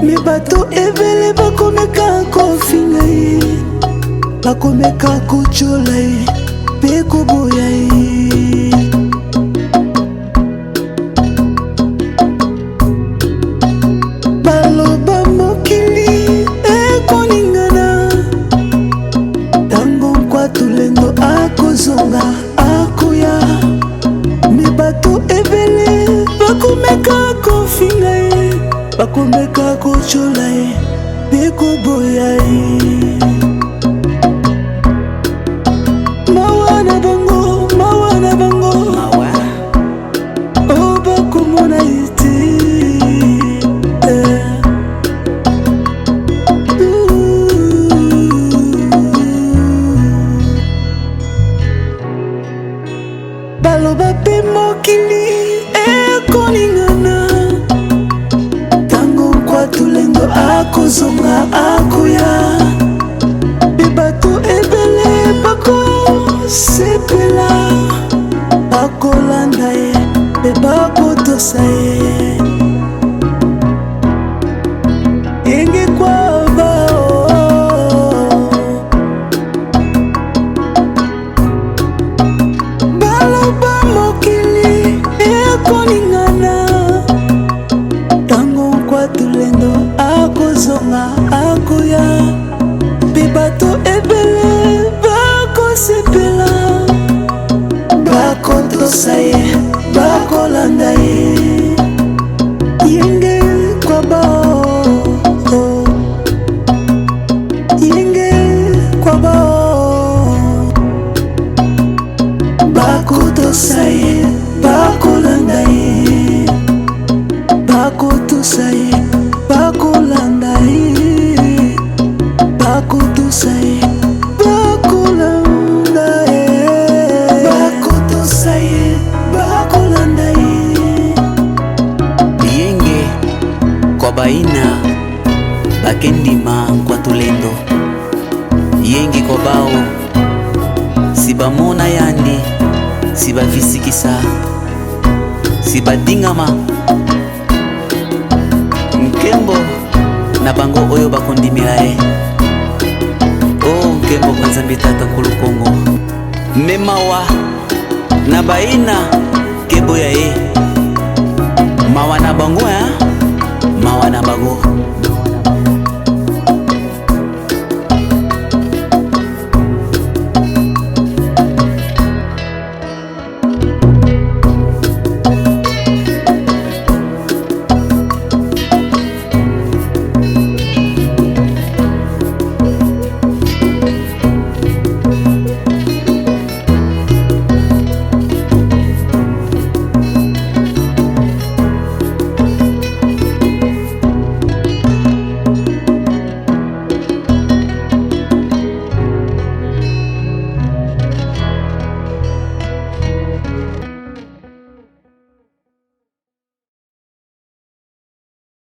Me bato ebele bakomeka kofinga ye, bakomeka kochola ye pe koboya ye. Baloba mokili ekoningana, tango nkwatulendo akozonga akoya. Me bato ebele bakomeka kofinga ye, bakomeka kochola ye pe koboya ye. Mawa na bango, mawa na bango, mawa o bakomona ite. Baloba pe mokili ekoningana, tango nkwatulendo akozonga akoya. Pe bato ebele bakosepela, bakolanda ye pe bakotosa ye. Yenge kwa bao, baloba mokili ekoningana, tango nkwatulendo akozonga akoya. Pe bato ebele bakosepela, bakotosa ye bakolanda ye. Yenge kwa bao, yenge kwa bao, bakotosa ye bakolanda ye, bakotosa ye bakolanda ye, bakotosa ye bakolanda ye, bakotosa ye bakolanda ye. Yenge kwa baina bakendima nkwatulendo, yenge kwa bao sibamona yandi, sibavisikisa, sibadingama. Nkembo na bango oyo bakondimela ye, o nkembo kwa Nzambe Tata Nkulu Kongo. Memawa na baina keboya ye, mawa na bango ya